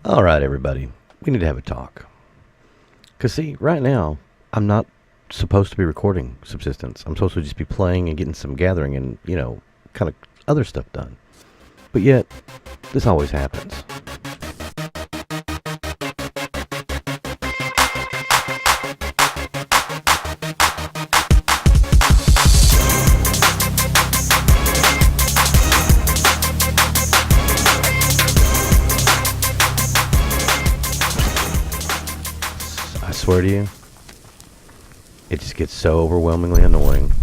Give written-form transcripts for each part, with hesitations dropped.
All right, everybody. We need to have a talk. Because, see, right now, I'm not supposed to be recording Subsistence. I'm supposed to just be playing and getting some gathering and, kind of other stuff done. But yet, this always happens. I swear to you, it just gets so overwhelmingly annoying.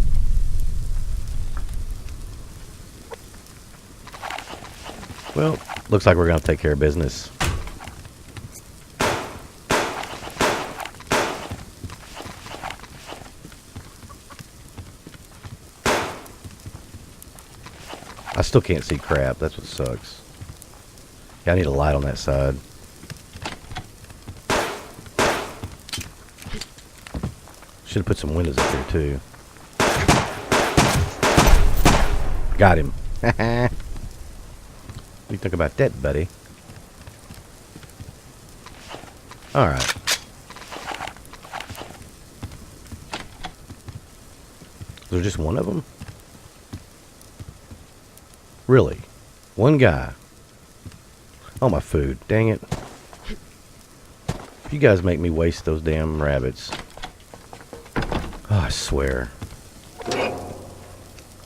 Well, looks like we're going to take care of business. I still can't see crap. That's what sucks. Yeah, I need a light on that side. Should have put some windows up here too. Got him. What do you think about that, buddy? Alright. Is there just one of them? Really? One guy? Oh, my food. Dang it. You guys make me waste those damn rabbits. Oh, I swear.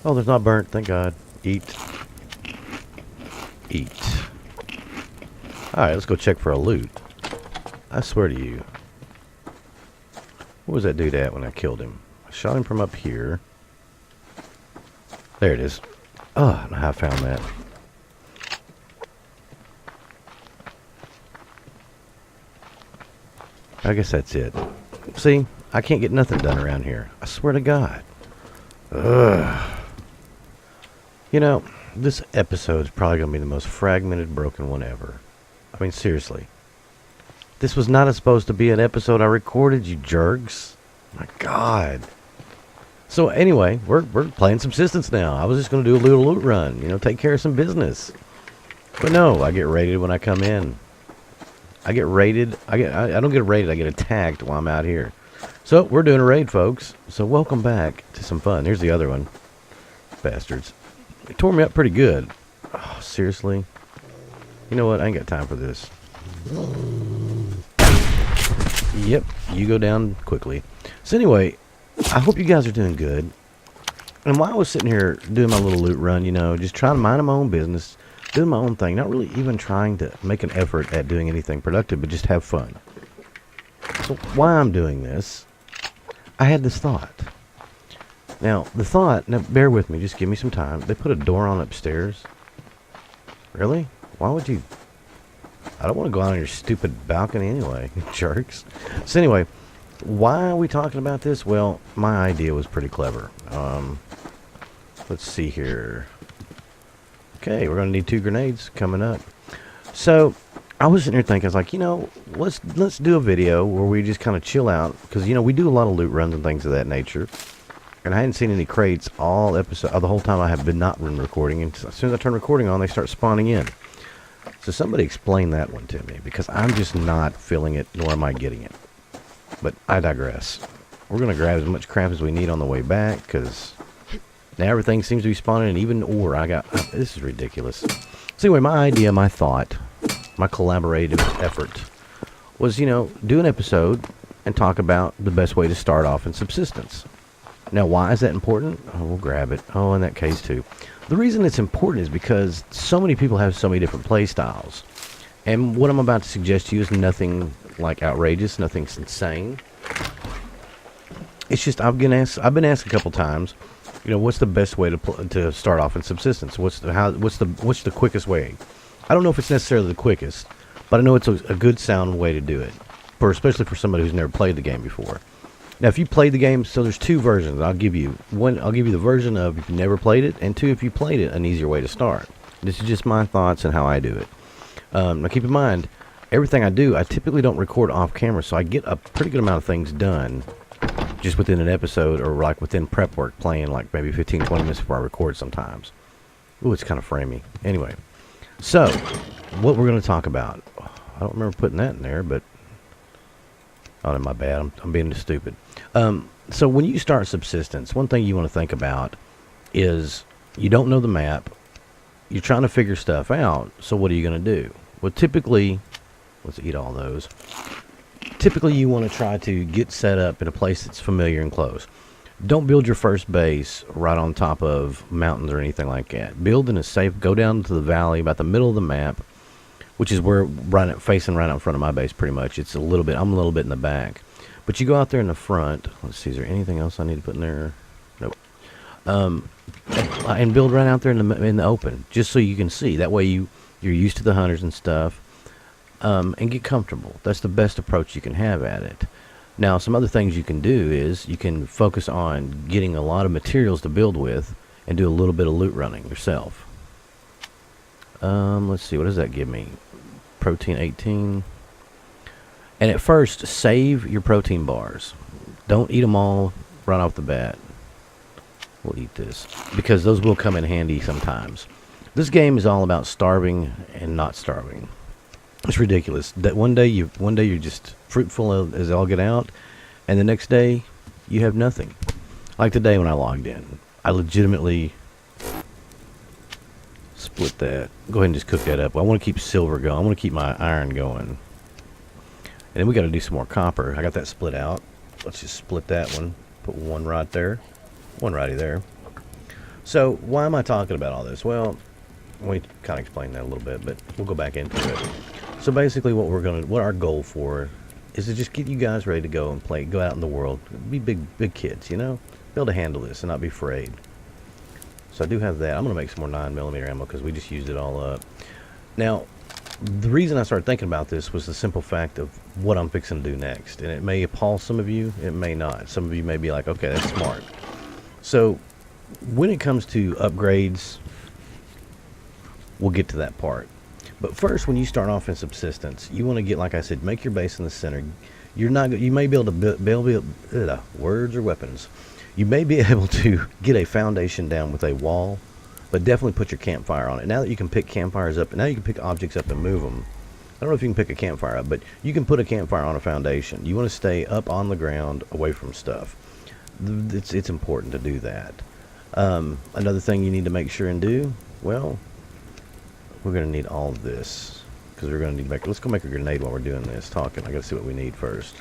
Oh, there's not burnt. Thank God. Eat. Eat. Alright, let's go check for a loot. I swear to you. What was that dude at when I killed him? I shot him from up here. There it is. Oh, I don't know how I found that. I guess that's it. See? I can't get nothing done around here. I swear to God. Ugh. You know, this episode's probably going to be the most fragmented, broken one ever. I mean, seriously. This was not supposed to be an episode I recorded, you jerks. My God. So anyway, we're playing Subsistence now. I was just going to do a little loot run, take care of some business. But no, I get raided when I come in. I get raided. I don't get raided, I get attacked while I'm out here. So, we're doing a raid, folks. So, welcome back to some fun. Here's the other one. Bastards. They tore me up pretty good. Oh, seriously? You know what? I ain't got time for this. Yep, you go down quickly. So, anyway, I hope you guys are doing good. And while I was sitting here doing my little loot run, just trying to mind my own business, doing my own thing, not really even trying to make an effort at doing anything productive, but just have fun. So, why I'm doing this, I had this thought. Now, bear with me, just give me some time. They put a door on upstairs. Really? Why would you? I don't want to go out on your stupid balcony anyway, jerks. So anyway, why are we talking about this? Well, my idea was pretty clever. Let's see here. Okay, we're going to need 2 grenades coming up. So, I was sitting here thinking, I was like, let's do a video where we just kind of chill out. Because, we do a lot of loot runs and things of that nature. And I hadn't seen any crates all episode, the whole time I have not been recording. And as soon as I turn recording on, they start spawning in. So somebody explain that one to me. Because I'm just not feeling it, nor am I getting it. But I digress. We're going to grab as much crap as we need on the way back. Because now everything seems to be spawning. And even ore, this is ridiculous. So anyway, my idea, my thought, my collaborative effort was, do an episode and talk about the best way to start off in Subsistence. Now, why is that important? Oh, we'll grab it. Oh, in that case, too. The reason it's important is because so many people have so many different play styles. And what I'm about to suggest to you is nothing, like, outrageous, nothing insane. It's just, I've been asked a couple times, what's the best way to start off in Subsistence? What's the quickest way? I don't know if it's necessarily the quickest, but I know it's a good sound way to do it, especially for somebody who's never played the game before. Now, if you played the game, so there's 2 versions. I'll give you the version of if you never played it, and 2, if you played it, an easier way to start. This is just my thoughts and how I do it. Now, keep in mind, everything I do, I typically don't record off camera, so I get a pretty good amount of things done just within an episode, or like within prep work, playing like maybe 15-20 minutes before I record sometimes. Ooh, it's kind of framey. Anyway, so what we're going to talk about, don't remember putting that in there, but... Oh, my bad. I'm being stupid. So when you start Subsistence, one thing you want to think about is you don't know the map. You're trying to figure stuff out. So what are you going to do? Well, typically, let's eat all those. Typically, you want to try to get set up in a place that's familiar and close. Don't build your first base right on top of mountains or anything like that. Build in a safe, go down to the valley about the middle of the map, which is where facing right out in front of my base pretty much. It's a little bit, I'm a little bit in the back. But you go out there in the front. Let's see, is there anything else I need to put in there? Nope. And build right out there in the open, just so you can see. That way you're used to the hunters and stuff, and get comfortable. That's the best approach you can have at it. Now, some other things you can do is you can focus on getting a lot of materials to build with and do a little bit of loot running yourself. Let's see, what does that give me? Protein 18. And at first, save your protein bars. Don't eat them all right off the bat. We'll eat this, because those will come in handy sometimes. This game is all about starving and not starving. It's ridiculous that one day you're just fruitful as all get out, and the next day you have nothing. Like today when I logged in, I legitimately split that. Go ahead and just cook that up. I want to keep silver going. I want to keep my iron going. And then we got to do some more copper. I got that split out. Let's just split that one. Put one right there. One righty there. So why am I talking about all this? Well, we kind of explained that a little bit, but we'll go back into it. So basically what our goal for is to just get you guys ready to go and play, go out in the world, be big kids, you know? Be able to handle this and not be afraid. So I do have that. I'm going to make some more 9mm ammo because we just used it all up. Now, the reason I started thinking about this was the simple fact of what I'm fixing to do next. And it may appall some of you, it may not. Some of you may be like, okay, that's smart. So, when it comes to upgrades, we'll get to that part. But first, when you start off in Subsistence, you want to get, like I said, make your base in the center. You may be able to build words or weapons. You may be able to get a foundation down with a wall, but definitely put your campfire on it. Now that you can pick campfires up, and now you can pick objects up and move them. I don't know if you can pick a campfire up, but you can put a campfire on a foundation. You want to stay up on the ground, away from stuff. It's important to do that. Another thing you need to make sure and do, well, we're going to need all of this, because we're going to need let's go make a grenade while we're doing this talking. I got to see what we need first.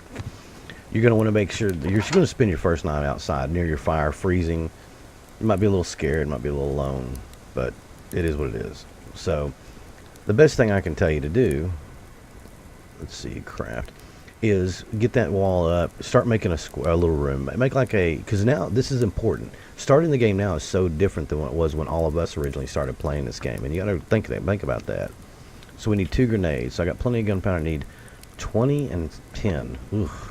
You're going to want to make sure that you're going to spend your first night outside near your fire, freezing. You might be a little scared, might be a little alone, but it is what it is. So the best thing I can tell you to do, let's see, craft, is get that wall up, start making a little room. Make like because now this is important. Starting the game now is so different than what it was when all of us originally started playing this game, and you got to think about that. So we need 2 grenades. So I got plenty of gunpowder. I need 20 and 10. Oof.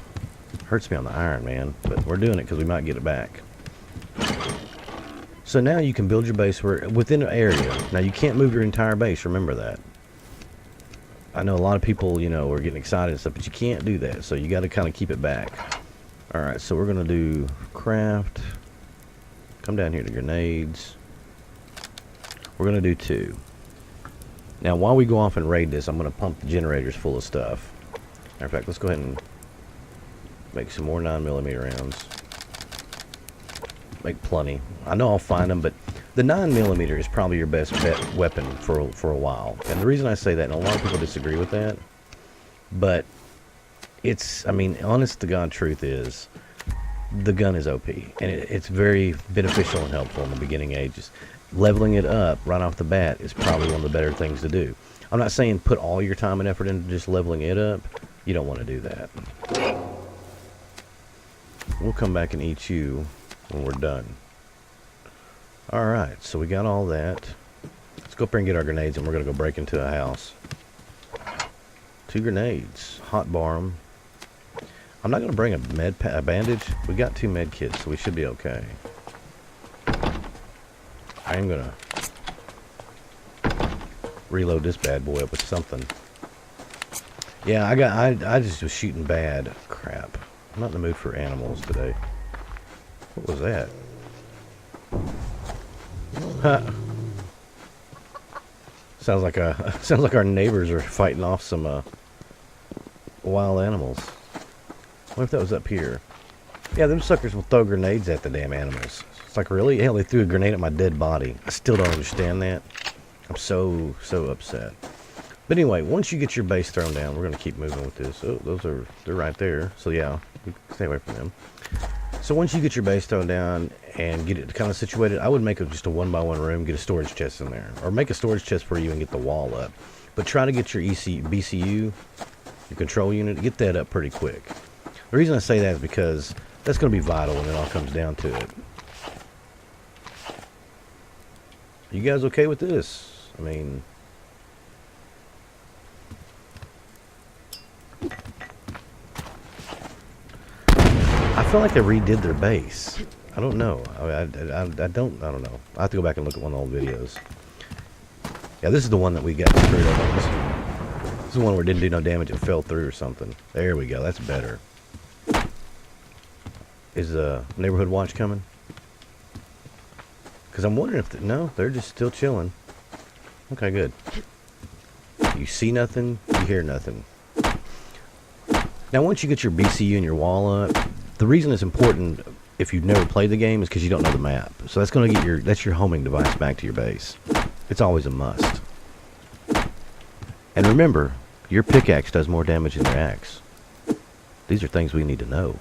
Hurts me on the iron, man, but we're doing it because we might get it back. So now you can build your base within an area. Now you can't move your entire base, remember that. I know a lot of people, you know, are getting excited and stuff, but you can't do that, so you got to kind of keep it back. Alright, so we're going to do craft. Come down here to grenades. We're going to do 2. Now while we go off and raid this, I'm going to pump the generators full of stuff. Matter of fact, let's go ahead and make some more 9mm rounds. Make plenty. I know I'll find them, but the 9mm is probably your best bet weapon for a while. And the reason I say that, and a lot of people disagree with that, but it's, I mean, honest to God truth is, the gun is OP. And it's very beneficial and helpful in the beginning ages. Leveling it up right off the bat is probably one of the better things to do. I'm not saying put all your time and effort into just leveling it up. You don't want to do that. We'll come back and eat you when we're done. Alright, so we got all that. Let's go up here and get our grenades, and we're going to go break into a house. 2 grenades. Hot bar 'em. I'm not going to bring a bandage. We got 2 med kits, so we should be okay. I am going to reload this bad boy up with something. Yeah, I just was shooting bad. Crap. I'm not in the mood for animals today. What was that? Sounds like our neighbors are fighting off some wild animals. What if that was up here? Yeah, them suckers will throw grenades at the damn animals. It's like, really? Hell, they threw a grenade at my dead body. I still don't understand that. I'm so upset. But anyway, once you get your base thrown down, we're going to keep moving with this. Oh, they're right there. So yeah, stay away from them. So once you get your base thrown down and get it kind of situated, I would make it just a 1x1 room, get a storage chest in there. Or make a storage chest for you and get the wall up. But try to get your BCU, your control unit, get that up pretty quick. The reason I say that is because that's going to be vital when it all comes down to it. You guys okay with this? I mean... I feel like they redid their base. I don't know. I don't know. I have to go back and look at one of the old videos. Yeah, this is the one that we got screwed up on. This is the one where it didn't do no damage. It fell through or something. There we go. That's better. Is neighborhood watch coming? Because I'm wondering if... no, they're just still chilling. Okay, good. You see nothing, you hear nothing. Now, once you get your BCU and your wall up, the reason it's important if you've never played the game is because you don't know the map. So that's going to get that's your homing device back to your base. It's always a must. And remember, your pickaxe does more damage than your axe. These are things we need to know.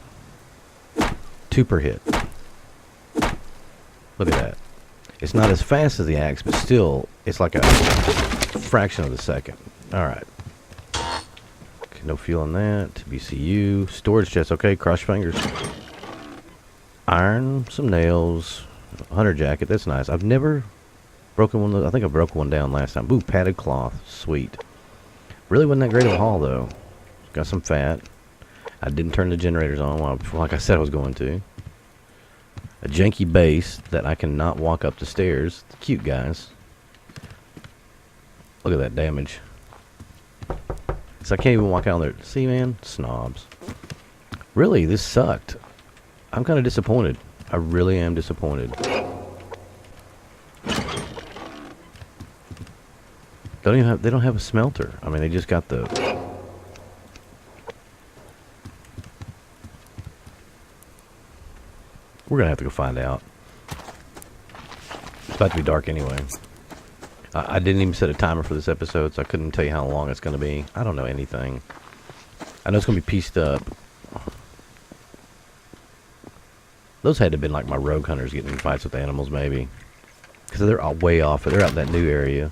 2 per hit. Look at that. It's not as fast as the axe, but still, it's like a fraction of a second. Alright. Okay, no fuel on that. BCU. Storage chest. Okay, cross your fingers. Iron. Some nails. Hunter jacket. That's nice. I've never broken one of those. I think I broke one down last time. Ooh, padded cloth. Sweet. Really wasn't that great of a haul, though. Got some fat. I didn't turn the generators on, like I said I was going to. A janky base that I cannot walk up the stairs. It's cute, guys. Look at that damage. So I can't even walk out there. See, man? Snobs. Really, this sucked. I'm kind of disappointed. I really am disappointed. They don't have a smelter. I mean, they just got the... We're going to have to go find out. It's about to be dark anyway. I didn't even set a timer for this episode, so I couldn't tell you how long it's going to be. I don't know anything. I know it's going to be pieced up. Those had to have been like my rogue hunters getting in fights with animals, maybe. Because they're all way off. They're out in that new area.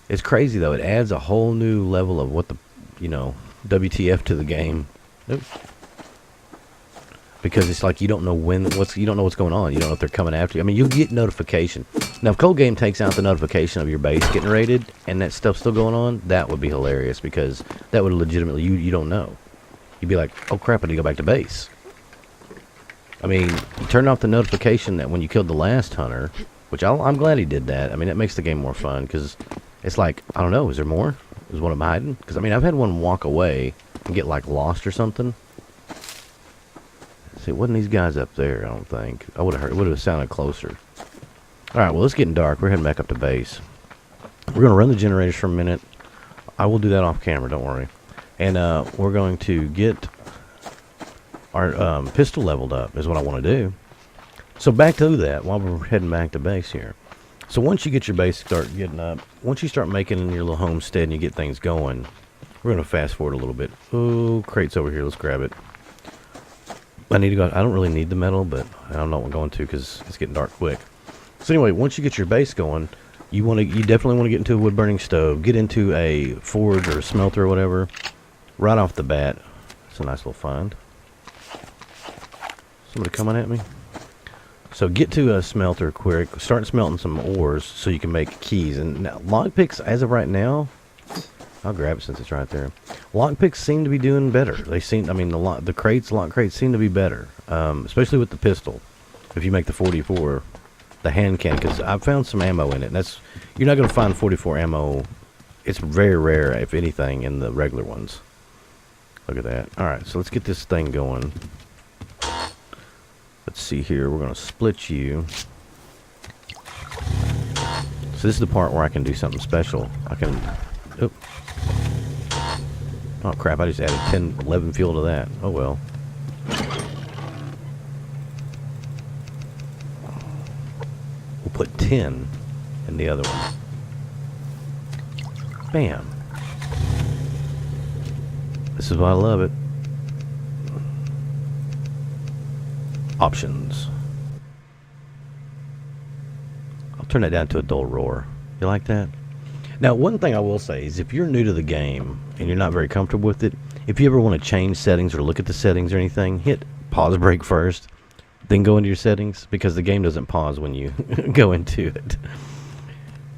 It's crazy, though. It adds a whole new level of what the, you know, WTF to the game. Nope. Because it's like you don't know you don't know what's going on. You don't know if they're coming after you. I mean, you'll get notification. Now, if Cold Game takes out the notification of your base getting raided and that stuff's still going on, that would be hilarious because that would legitimately, you don't know. You'd be like, oh crap, I need to go back to base. I mean, you turn off the notification that when you killed the last hunter, which I'm glad he did that. I mean, that makes the game more fun because it's like, I don't know, is there more? Is one of them hiding? Because, I mean, I've had one walk away and get, like, lost or something. See, it wasn't these guys up there, I don't think. I would have heard. It would have sounded closer. Alright, well, it's getting dark. We're heading back up to base. We're going to run the generators for a minute. I will do that off camera, don't worry. And we're going to get our pistol leveled up, is what I want to do. So back to that while we're heading back to base here. So once you get your base start getting up, once you start making your little homestead and you get things going, we're going to fast forward a little bit. Oh, crates over here. Let's grab it. I need to go. I don't really need the metal, but I don't know what I'm going to because it's getting dark quick. So anyway, once you get your base going, you definitely want to get into a wood burning stove, get into a forge or a smelter or whatever, right off the bat. It's a nice little find. Somebody coming at me. So get to a smelter quick. Start smelting some ores so you can make keys. And now, lockpicks, as of right now, I'll grab it since it's right there. Lockpicks seem to be doing better. They seem, I mean, the lock crates seem to be better, especially with the pistol. If you make the 44, the hand cannon, because I've found some ammo in it. And that's, you're not going to find 44 ammo. It's very rare, if anything, in the regular ones. Look at that. All right, so let's get this thing going. Let's see here. We're going to split you. So this is the part where I can do something special. I can... Oop. Oh crap, I just added 10, 11 fuel to that. Oh well. We'll put 10 in the other one. Bam. This is why I love it. Options. I'll turn that down to a dull roar. You like that? Now, one thing I will say is if you're new to the game and you're not very comfortable with it, if you ever want to change settings or look at the settings or anything, hit pause break first, then go into your settings, because the game doesn't pause when you go into it.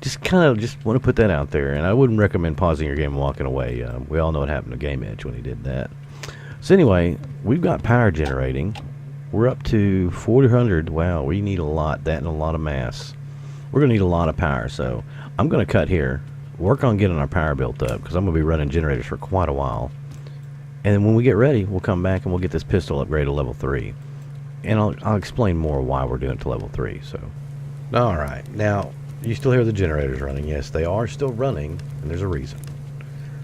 Just want to put that out there, and I wouldn't recommend pausing your game and walking away. We all know what happened to Game Edge when he did that. So anyway, we've got power generating. We're up to 400. Wow, we need a lot, that and a lot of mass. We're going to need a lot of power, so I'm going to cut here, work on getting our power built up, because I'm going to be running generators for quite a while. And then when we get ready, we'll come back and we'll get this pistol upgrade to level 3. And I'll explain more why we're doing it to level 3. So, alright, now, you still hear the generators running. Yes, they are still running, and there's a reason.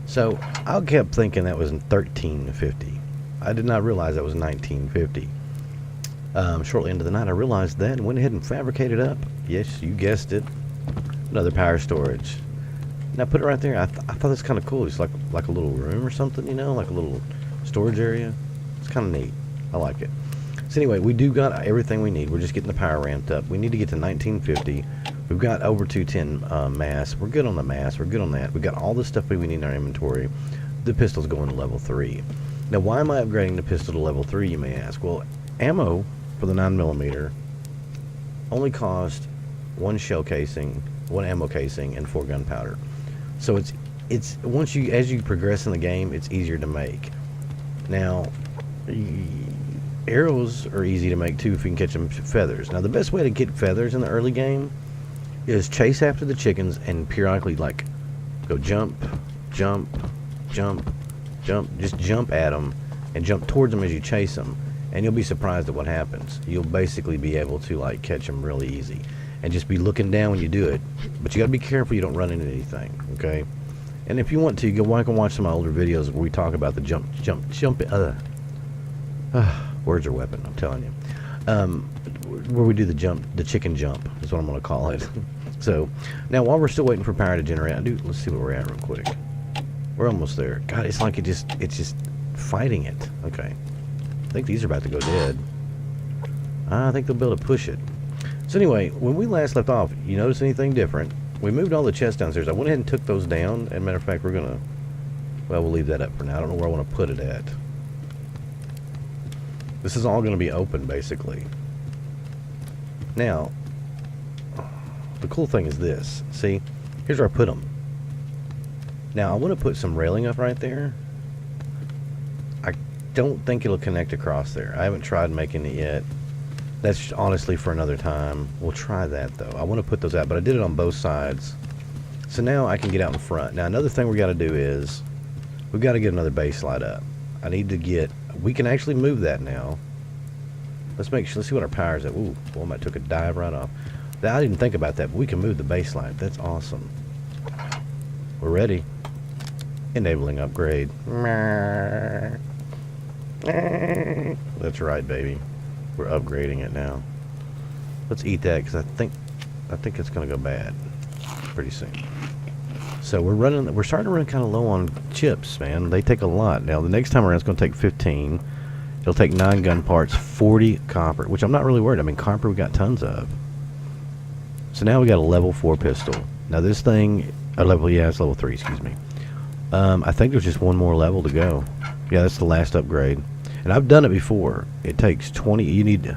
So, I kept thinking that was in 1350. I did not realize that was 1950. Shortly into the night, I realized that and went ahead and fabricated up. Yes, you guessed it. Another power storage. Now, put it right there. I thought that's kind of cool. It's like a little room or something, you know, like a little storage area. It's kind of neat. I like it. So anyway, we do got everything we need. We're just getting the power ramped up. We need to get to 1950. We've got over 210 mass. We're good on the mass. We're good on that. We've got all the stuff we need in our inventory. The pistol's going to level 3. Now, why am I upgrading the pistol to level 3, you may ask? Well, ammo for the 9mm only cost 1 shell casing, 1 ammo casing, and 4 gunpowder. So it's as you progress in the game, it's easier to make. Now, arrows are easy to make too if you can catch them feathers. Now, the best way to get feathers in the early game is chase after the chickens and periodically, like, go jump, jump, jump, jump. Just jump at them and jump towards them as you chase them, and you'll be surprised at what happens. You'll basically be able to, like, catch them really easy. And just be looking down when you do it. But you got to be careful you don't run into anything, okay? And if you want to, go back and watch some of my older videos where we talk about the jump. Words are weapon, I'm telling you. Where we do the chicken jump is what I'm going to call it. So, now while we're still waiting for power to generate, let's see where we're at real quick. We're almost there. God, it's like it's just fighting it. Okay. I think these are about to go dead. I think they'll be able to push it. So anyway, when we last left off, you notice anything different? We moved all the chests downstairs. I went ahead and took those down. As a matter of fact, we're going to... Well, we'll leave that up for now. I don't know where I want to put it at. This is all going to be open, basically. Now, the cool thing is this. See? Here's where I put them. Now, I want to put some railing up right there. I don't think it'll connect across there. I haven't tried making it yet. That's honestly for another time. We'll try that, though. I want to put those out, but I did it on both sides. So now I can get out in front. Now, another thing we got to do is we've got to get another base light up. I need to get... We can actually move that now. Let's make sure... Let's see what our power's at. Ooh, well, I took a dive right off. I didn't think about that, but we can move the base light. That's awesome. We're ready. Enabling upgrade. That's right, baby. We're upgrading it now. Let's eat that, because I think it's going to go bad pretty soon. So we're starting to run kind of low on chips, man. They take a lot. Now the next time around it's going to take 15. It'll take 9 gun parts, 40 copper, which I'm not really worried. I mean, copper we got tons of. So now we got a level 4 pistol. Now this thing, it's level 3, excuse me. I think there's just one more level to go. Yeah, that's the last upgrade. And I've done it before. It takes 20. You need to.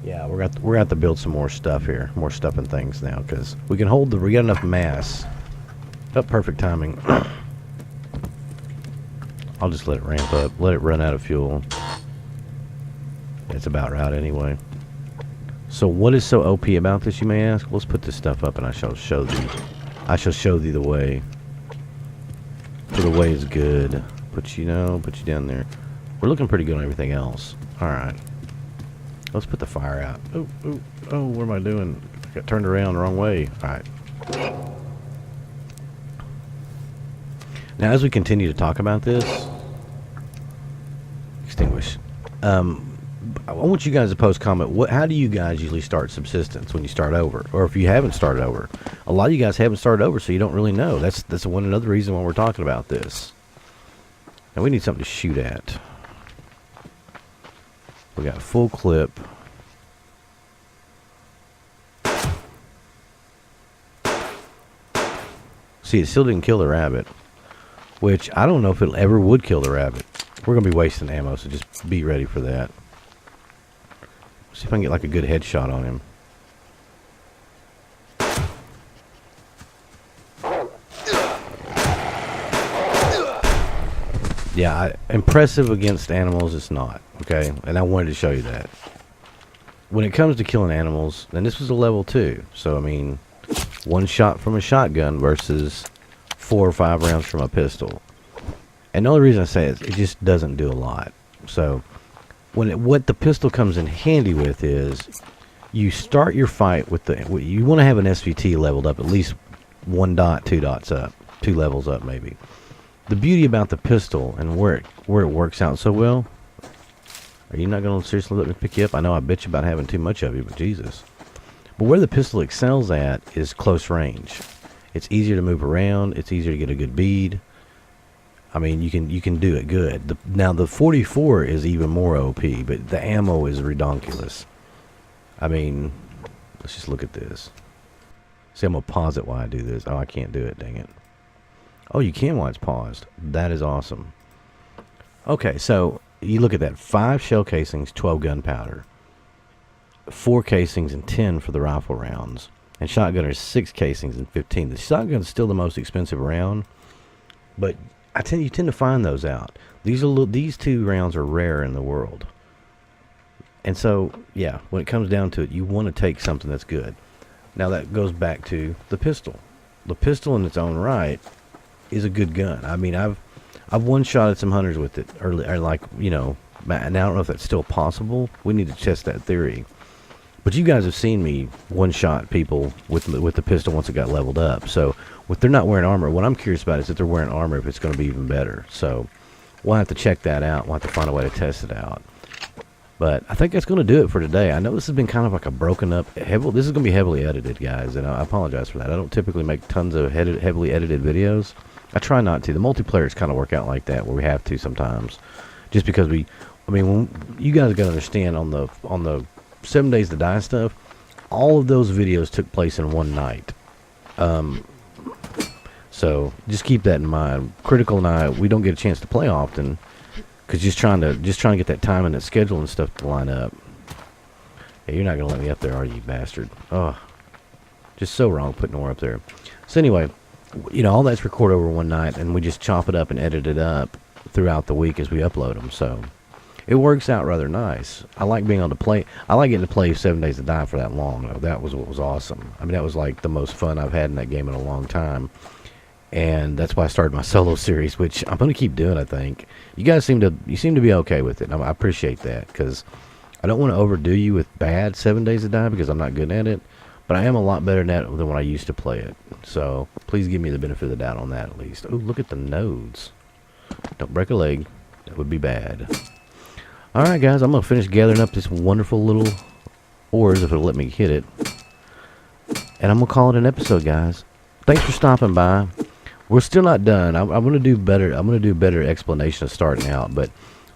Yeah, we're going to have to build some more stuff here, more stuff and things now, because we can hold we got enough mass. Oh, perfect timing. I'll just let it ramp up, let it run out of fuel. It's about right anyway. So what is so OP about this, you may ask? Let's put this stuff up, and I shall show thee. I shall show thee the way. For the way is good. Put you down there. We're looking pretty good on everything else. Alright. Let's put the fire out. Oh, what am I doing? I got turned around the wrong way. Alright. Now, as we continue to talk about this, extinguish. I want you guys to post comment. How do you guys usually start Subsistence when you start over, or if you haven't started over? A lot of you guys haven't started over, so you don't really know. That's another reason why we're talking about this. Now we need something to shoot at. We got a full clip. See, it still didn't kill the rabbit, which I don't know if it ever would kill the rabbit. We're gonna be wasting ammo, so just be ready for that. See if I can get like a good headshot on him. Yeah, impressive against animals it's not, okay? And I wanted to show you that. When it comes to killing animals, and this was a level 2, so I mean, one shot from a shotgun versus 4 or 5 rounds from a pistol. And the only reason I say it just doesn't do a lot. So, what the pistol comes in handy with is, you start your fight with you want to have an SVT leveled up at least 1 dot, 2 dots up, 2 levels up maybe. The beauty about the pistol and where it works out so well. Are you not going to seriously let me pick you up? I know I bitch about having too much of you, but Jesus. But where the pistol excels at is close range. It's easier to move around. It's easier to get a good bead. I mean, you can do it good. Now the 44 is even more OP, but the ammo is redonkulous. I mean, let's just look at this. See, I'm gonna pause it while I do this. Oh, I can't do it. Dang it. Oh, you can while it's paused. That is awesome. Okay, so you look at that: 5 shell casings, 12 gunpowder, 4 casings, and 10 for the rifle rounds. And shotgun are 6 casings and 15. The shotgun's still the most expensive round, but you tend to find those out. These 2 rounds are rare in the world. And so, yeah, when it comes down to it, you want to take something that's good. Now that goes back to the pistol. The pistol in its own right is a good gun. I mean, I've one-shotted some hunters with it, or like, you know, and I don't know if that's still possible. We need to test that theory. But you guys have seen me one-shot people with the pistol once it got leveled up. So, if they're not wearing armor, what I'm curious about is if they're wearing armor, if it's going to be even better. So, we'll have to check that out. We'll have to find a way to test it out. But I think that's going to do it for today. I know this has been kind of like a broken up, this is going to be heavily edited, guys, and I apologize for that. I don't typically make tons of heavily edited videos. I try not to. The multiplayers kind of work out like that, where we have to sometimes, just because when you guys got to understand on the 7 Days to Die stuff, all of those videos took place in one night. So just keep that in mind. Critical and I, we don't get a chance to play often, because just trying to get that time and that schedule and stuff to line up. Hey, you're not gonna let me up there, are you, bastard? Oh, just so wrong putting more up there. So anyway, you know, all that's recorded over one night, and we just chop it up and edit it up throughout the week as we upload them. So it works out rather nice. I like being able to play. I like getting to play 7 Days to Die for that long. That was what was awesome. I mean, that was like the most fun I've had in that game in a long time. And that's why I started my solo series, which I'm going to keep doing, I think. You guys seem to be okay with it. I appreciate that, because I don't want to overdo you with bad 7 Days to Die, because I'm not good at it. But I am a lot better at it than when I used to play it. So please give me the benefit of the doubt on that at least. Oh, look at the nodes. Don't break a leg. That would be bad. Alright, guys, I'm going to finish gathering up this wonderful little ores, if it'll let me hit it. And I'm going to call it an episode, guys. Thanks for stopping by. We're still not done. I'm going to do better. I'm going to do a better explanation of starting out. But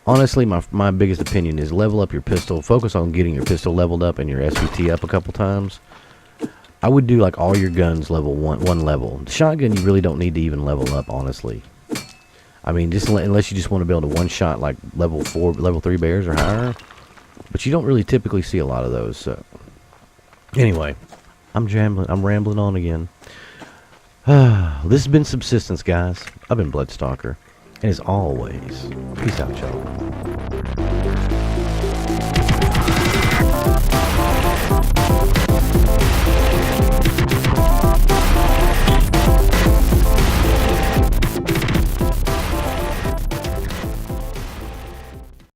honestly, my biggest opinion is level up your pistol. Focus on getting your pistol leveled up and your SVT up a couple times. I would do like all your guns level one level. The shotgun, you really don't need to even level up, honestly. I mean, unless you just want to be able to one-shot like level 4, level 3 bears or higher. But you don't really typically see a lot of those. So anyway, I'm rambling on again. This has been Subsistence, guys. I've been Bloodstalker. And as always, peace out, y'all.